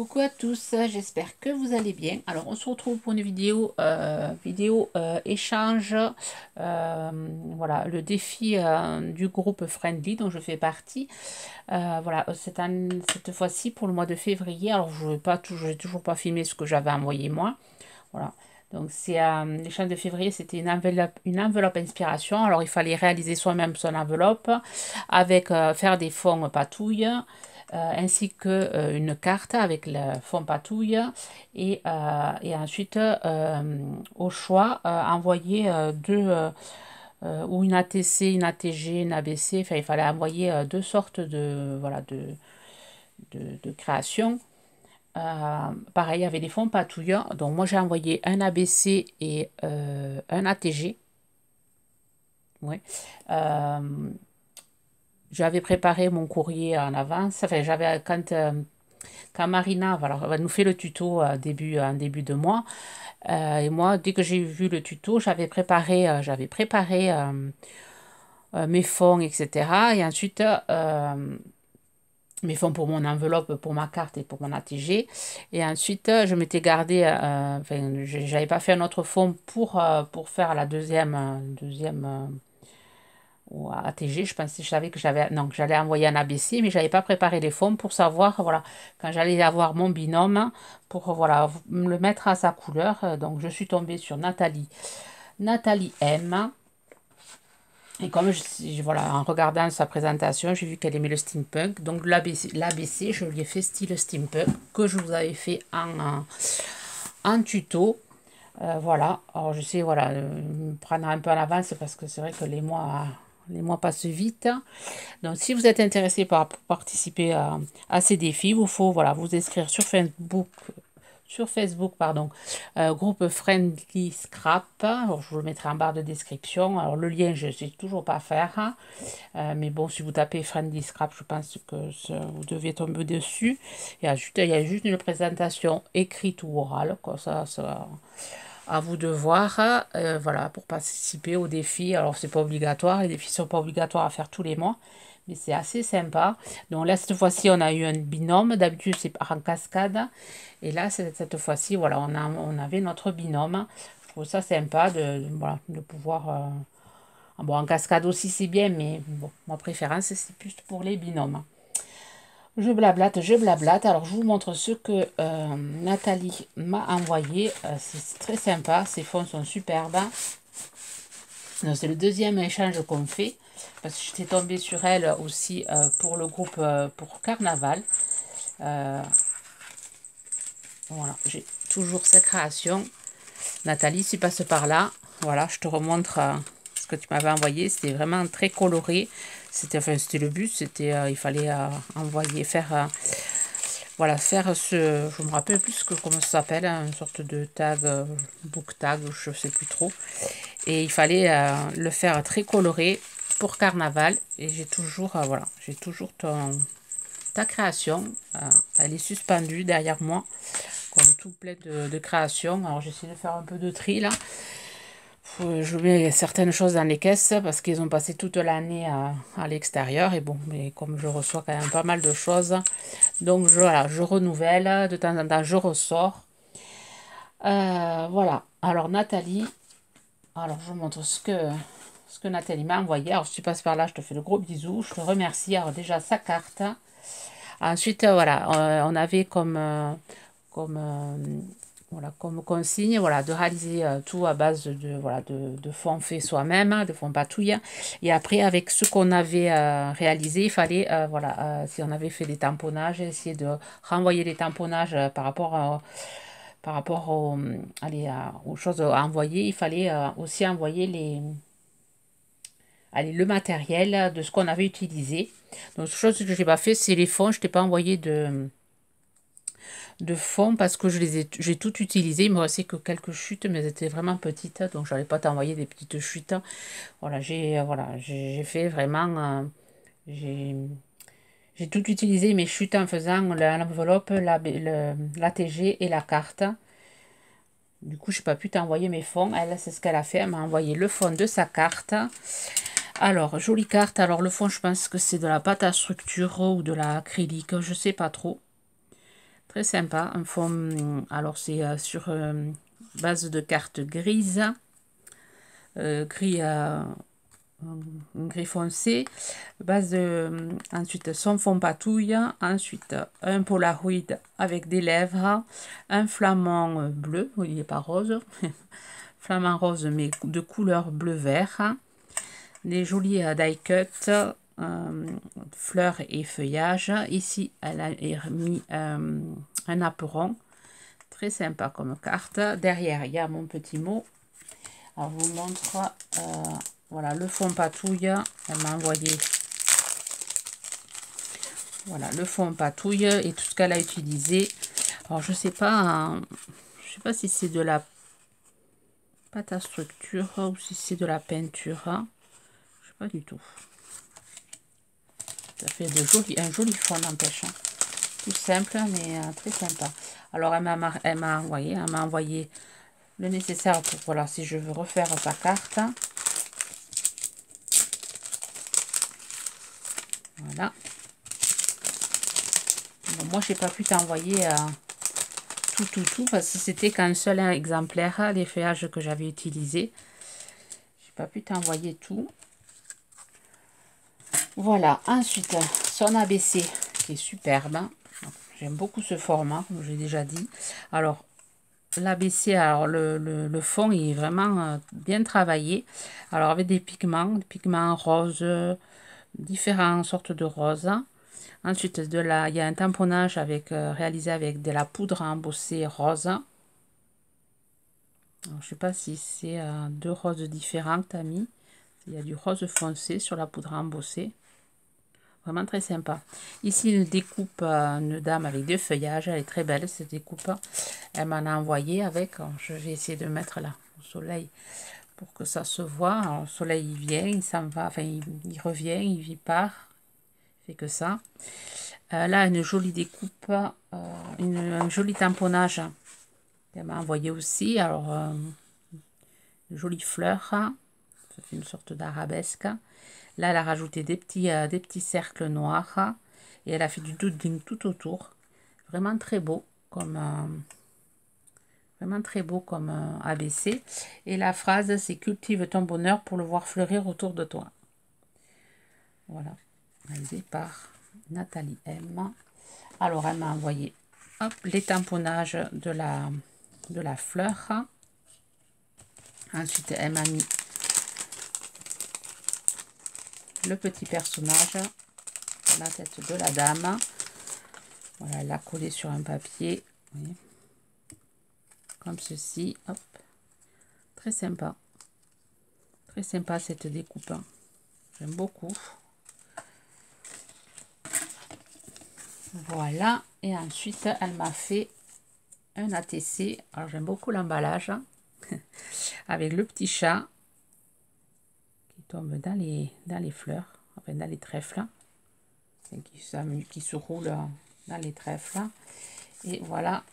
Coucou à tous, j'espère que vous allez bien. Alors on se retrouve pour une vidéo, échange, voilà, le défi du groupe Friendly dont je fais partie. Voilà, cette fois-ci pour le mois de février. Alors je n'ai toujours pas filmé ce que j'avais envoyé moi. Voilà. Donc c'est l'échange de février, c'était une enveloppe inspiration. Alors il fallait réaliser soi-même son enveloppe avec faire des fonds patouilles. Ainsi que une carte avec le fond patouille et ensuite au choix envoyer ou une ATC, une ATG, une ABC. Enfin, il fallait envoyer deux sortes de voilà de création. Pareil, il y avait des fonds patouilles. Donc moi j'ai envoyé un ABC et un ATG. Ouais. J'avais préparé mon courrier en avance. Enfin, j'avais quand Marina voilà, elle nous fait le tuto en début de mois. Et moi, dès que j'ai vu le tuto, j'avais préparé mes fonds, etc. Et ensuite, mes fonds pour mon enveloppe, pour ma carte et pour mon ATG. Et ensuite, je m'étais gardé, enfin, j'avais pas fait un autre fond pour faire la deuxième ou ATG, je savais que j'allais envoyer un ABC, mais j'avais pas préparé les fonds pour savoir, voilà, quand j'allais avoir mon binôme, pour, voilà, le mettre à sa couleur. Donc, je suis tombée sur Nathalie M. Et comme voilà, en regardant sa présentation, j'ai vu qu'elle aimait le steampunk. Donc, l'ABC, je lui ai fait style steampunk, que je vous avais fait en tuto. Voilà, alors je sais, voilà, me prendre un peu en avance parce que c'est vrai que les mois passent vite. Donc, si vous êtes intéressé par participer à ces défis, il faut voilà, vous inscrire sur Facebook, pardon, groupe Friendly Scrap. Alors, je vous le mettrai en barre de description. Alors, le lien, je ne sais toujours pas faire. Mais bon, si vous tapez Friendly Scrap, je pense que vous devez tomber dessus. Il y a juste une présentation écrite ou orale. Quoi, ça à vous de voir, voilà, pour participer au défi. Alors, c'est pas obligatoire, les défis sont pas obligatoires à faire tous les mois, mais c'est assez sympa. Donc là, cette fois-ci, on a eu un binôme. D'habitude, c'est en cascade. Et là, cette fois-ci, voilà, on avait notre binôme. Je trouve ça sympa voilà, de pouvoir... bon, en cascade aussi, c'est bien, mais bon, ma préférence, c'est plus pour les binômes. Je blablate, je blablate. Alors, je vous montre ce que Nathalie m'a envoyé. C'est très sympa. Ces fonds sont superbes. C'est le deuxième échange qu'on fait. Parce que j'étais tombée sur elle aussi pour le groupe pour Carnaval. Voilà, j'ai toujours sa création. Nathalie, si tu passes par là, voilà, je te remontre ce que tu m'avais envoyé. C'était vraiment très coloré. C'était le but. Il fallait envoyer, voilà, faire je me rappelle plus comment ça s'appelle, une sorte de tag, book tag, je sais plus trop. Et il fallait le faire très coloré pour Carnaval. Et j'ai toujours, voilà, j'ai toujours ta création. Elle est suspendue derrière moi, comme tout plein de créations. Alors j'essaie de faire un peu de tri là. Je mets certaines choses dans les caisses parce qu'ils ont passé toute l'année à l'extérieur. Et bon, mais comme je reçois quand même pas mal de choses, donc voilà, je renouvelle. De temps en temps, je ressors. Voilà. Alors Nathalie, alors je vous montre ce que Nathalie m'a envoyé. Alors si tu passes par là, je te fais de gros bisous. Je te remercie. Alors déjà sa carte. Ensuite, voilà, on avait voilà, comme consigne, voilà, de réaliser tout à base voilà, de fonds faits soi-même, de fonds patouilles. Et après, avec ce qu'on avait réalisé, il fallait, voilà, si on avait fait des tamponnages, essayer de renvoyer les tamponnages par rapport aux choses à envoyer. Il fallait aussi envoyer le matériel de ce qu'on avait utilisé. Donc, chose que je n'ai pas fait, c'est les fonds. Je t'ai pas envoyé de fond parce que j'ai tout utilisé. Il me restait que quelques chutes, mais elles étaient vraiment petites, donc je n'allais pas t'envoyer des petites chutes. Voilà, j'ai fait vraiment, j'ai tout utilisé mes chutes en faisant l'enveloppe, l'ATG et la carte. Du coup, je n'ai pas pu t'envoyer mes fonds. Elle, c'est ce qu'elle a fait. Elle m'a envoyé le fond de sa carte. Alors, jolie carte. Alors, le fond, je pense que c'est de la pâte à structure ou de l'acrylique. Je ne sais pas trop. Très sympa, un fond, alors c'est sur base de cartes grises, gris, un gris foncé, base de, ensuite son fond patouille, ensuite un Polaroid avec des lèvres, un flamand bleu, il n'est pas rose, flamand rose mais de couleur bleu-vert, des jolis die cut, fleurs et feuillages. Ici, elle a mis un apron. Très sympa comme carte. Derrière, il y a mon petit mot. Alors, je vous montre. Voilà, le fond patouille. Elle m'a envoyé. Voilà, le fond patouille et tout ce qu'elle a utilisé. Alors, je sais pas si c'est de la pâte à structure ou si c'est de la peinture. Je sais pas du tout. Ça fait un joli fond, n'empêche. Tout simple, mais très sympa. Alors, elle m'a envoyé le nécessaire pour, voilà, si je veux refaire sa carte. Voilà. Bon, moi, j'ai pas pu t'envoyer tout, parce que c'était qu'un seul exemplaire, les feuillages que j'avais utilisés. J'ai pas pu t'envoyer tout. Voilà. Ensuite, son ABC, qui est superbe. J'aime beaucoup ce format, comme j'ai déjà dit. Alors, l'ABC, alors le fond est vraiment bien travaillé. Alors, avec des pigments roses, différentes sortes de roses. Ensuite, il y a un tamponnage réalisé avec de la poudre embossée rose. Alors, je ne sais pas si c'est deux roses différentes que tu as mis. Il y a du rose foncé sur la poudre embossée. Vraiment très sympa. Ici, une découpe, une dame avec deux feuillages. Elle est très belle, cette découpe. Elle m'en a envoyé avec. Je vais essayer de mettre là au soleil pour que ça se voit. Alors, le soleil, il vient, il s'en va. Enfin, il revient, il part. Il fait que ça. Là, une jolie découpe. Un joli tamponnage. Elle m'a envoyé aussi. Alors, une jolie fleur. Ça fait une sorte d'arabesque. Là, elle a rajouté des petits cercles noirs et elle a fait du doodling tout autour. Vraiment très beau comme ABC. Et la phrase, c'est cultive ton bonheur pour le voir fleurir autour de toi. Voilà, réalisé par Nathalie M. Alors, elle m'a envoyé les tamponnages de la fleur. Ensuite, elle m'a mis le petit personnage, la tête de la dame. Voilà, elle l'a collé sur un papier. Oui. Comme ceci. Hop. Très sympa. Très sympa cette découpe. J'aime beaucoup. Voilà. Et ensuite, elle m'a fait un ATC. Alors, j'aime beaucoup l'emballage. Avec le petit chat qui tombe dans les fleurs. Enfin, dans les trèfles. Qui se roule dans les trèfles. Et voilà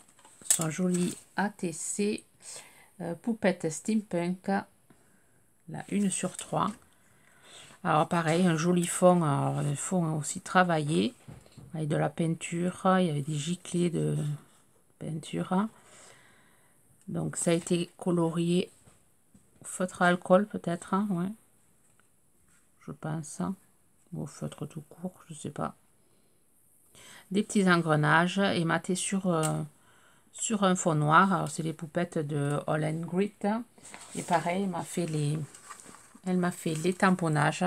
son joli ATC poupette steampunk, la 1/3. Alors pareil, un joli fond, alors, un fond aussi travaillé avec de la peinture, il y avait des giclées de peinture. Donc ça a été colorié au feutre à alcool peut-être, hein, ouais. Je pense, hein, ou au feutre tout court, je sais pas. Des petits engrenages ématés sur un fond noir. Alors c'est les poupettes de All and Grit. Et pareil, elle m'a fait les tamponnages.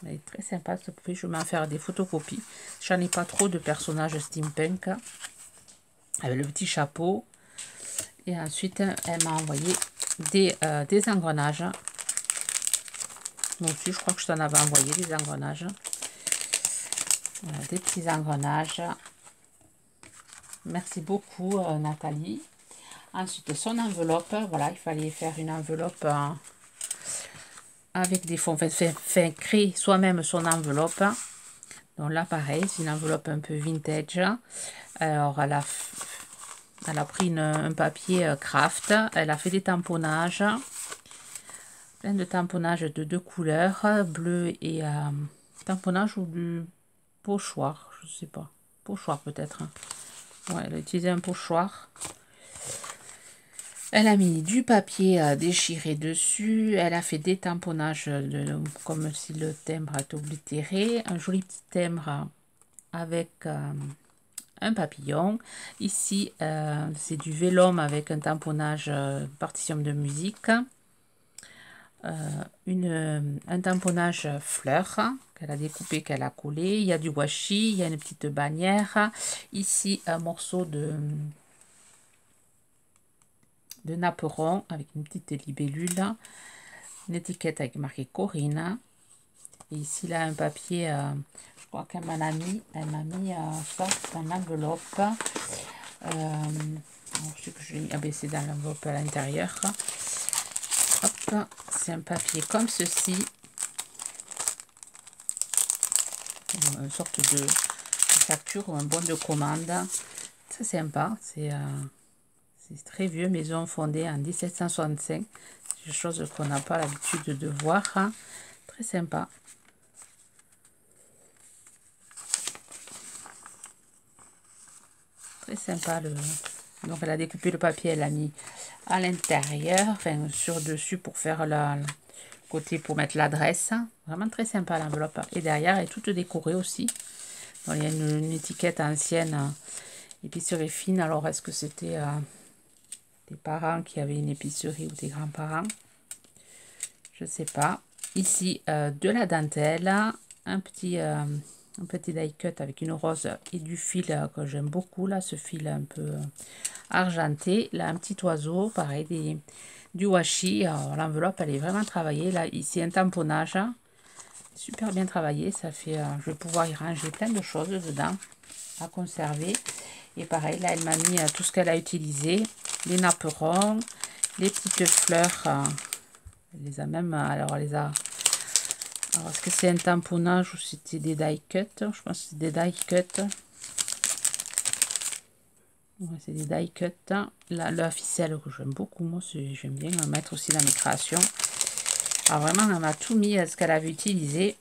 Elle est très sympa cette poupée. Je vais m'en faire des photocopies. J'en ai pas trop de personnages steampunk. Avec le petit chapeau. Et ensuite, elle m'a envoyé des engrenages. Moi aussi, je crois que je t'en avais envoyé des engrenages. Voilà, des petits engrenages. Merci beaucoup, Nathalie. Ensuite, son enveloppe. Voilà, il fallait faire une enveloppe avec des fonds. Enfin, créer soi-même son enveloppe. Donc là, pareil, c'est une enveloppe un peu vintage. Alors, elle a pris un papier craft. Elle a fait des tamponnages. Plein de tamponnages de deux couleurs, bleu et tamponnage ou du pochoir, je sais pas. Pochoir peut-être. Ouais, elle a utilisé un pochoir. Elle a mis du papier déchiré dessus. Elle a fait des tamponnages comme si le timbre était oblitéré. Un joli petit timbre avec un papillon. Ici, c'est du vélum avec un tamponnage partition de musique. Un tamponnage fleur qu'elle a découpé, qu'elle a collé. Il y a du washi, il y a une petite bannière. Ici, un morceau de napperon avec une petite libellule. Une étiquette avec marqué Corinne. Et ici, là, un papier, je crois qu'elle m'a mis. Elle m'a mis ça dans l'enveloppe. Je sais que je l'ai mis. Ah ben, c'est dans l'enveloppe à l'intérieur. Hop, c'est un papier comme ceci. Une sorte de facture ou un bon de commande. C'est sympa. C'est très vieux, maison fondée en 1765. C'est une chose qu'on n'a pas l'habitude de voir. Très sympa. Très sympa. Donc elle a découpé le papier, elle l'a mis à l'intérieur, enfin sur dessus pour faire le côté pour mettre l'adresse. Vraiment très sympa l'enveloppe. Et derrière elle est toute décorée aussi. Donc, il y a une étiquette ancienne, épicerie fine. Alors est-ce que c'était des parents qui avaient une épicerie ou des grands-parents? Je sais pas. Ici de la dentelle, un petit die cut avec une rose et du fil que j'aime beaucoup là, ce fil un peu argenté. Là un petit oiseau, pareil, du washi. L'enveloppe elle est vraiment travaillée. Là ici un tamponnage, super bien travaillé. Ça fait, je vais pouvoir y ranger plein de choses dedans à conserver. Et pareil, là elle m'a mis tout ce qu'elle a utilisé, les napperons, les petites fleurs. Elle les a même, alors elle les a. Alors, est-ce que c'est un tamponnage ou c'était des die cut? Je pense que c'est des die cut. Ouais, c'est des die cut. La ficelle que j'aime beaucoup, moi j'aime bien la mettre aussi dans mes créations. Alors vraiment, elle m'a tout mis à ce qu'elle avait utilisé.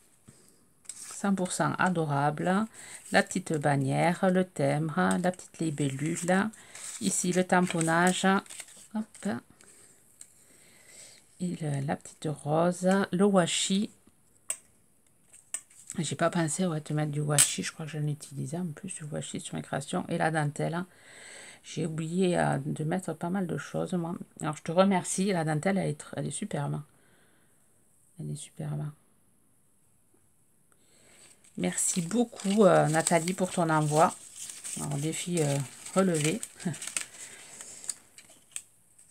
100% adorable. La petite bannière, le timbre, la petite libellule. Ici le tamponnage. Hop. Et la petite rose, le washi. J'ai pas pensé de mettre du washi, je crois que j'en ai utilisé en plus du washi sur mes créations. Et la dentelle, j'ai oublié de mettre pas mal de choses moi. Alors je te remercie, la dentelle elle est superbe. Elle est superbe. Merci beaucoup Nathalie pour ton envoi. Alors défi relevé.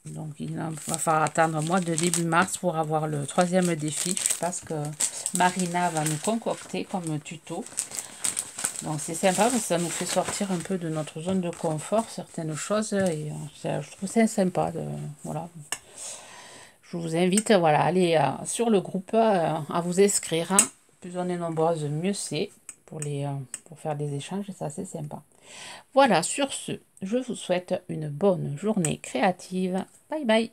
Donc il va falloir attendre mois de début mars pour avoir le 3e défi. Je pense que Marina va nous concocter comme tuto. Donc c'est sympa parce que ça nous fait sortir un peu de notre zone de confort, certaines choses. Et je trouve ça sympa. Voilà. Je vous invite voilà, à aller sur le groupe, à vous inscrire. Plus on est nombreuses, mieux c'est pour faire des échanges. Et ça c'est sympa. Voilà, sur ce, je vous souhaite une bonne journée créative. Bye bye.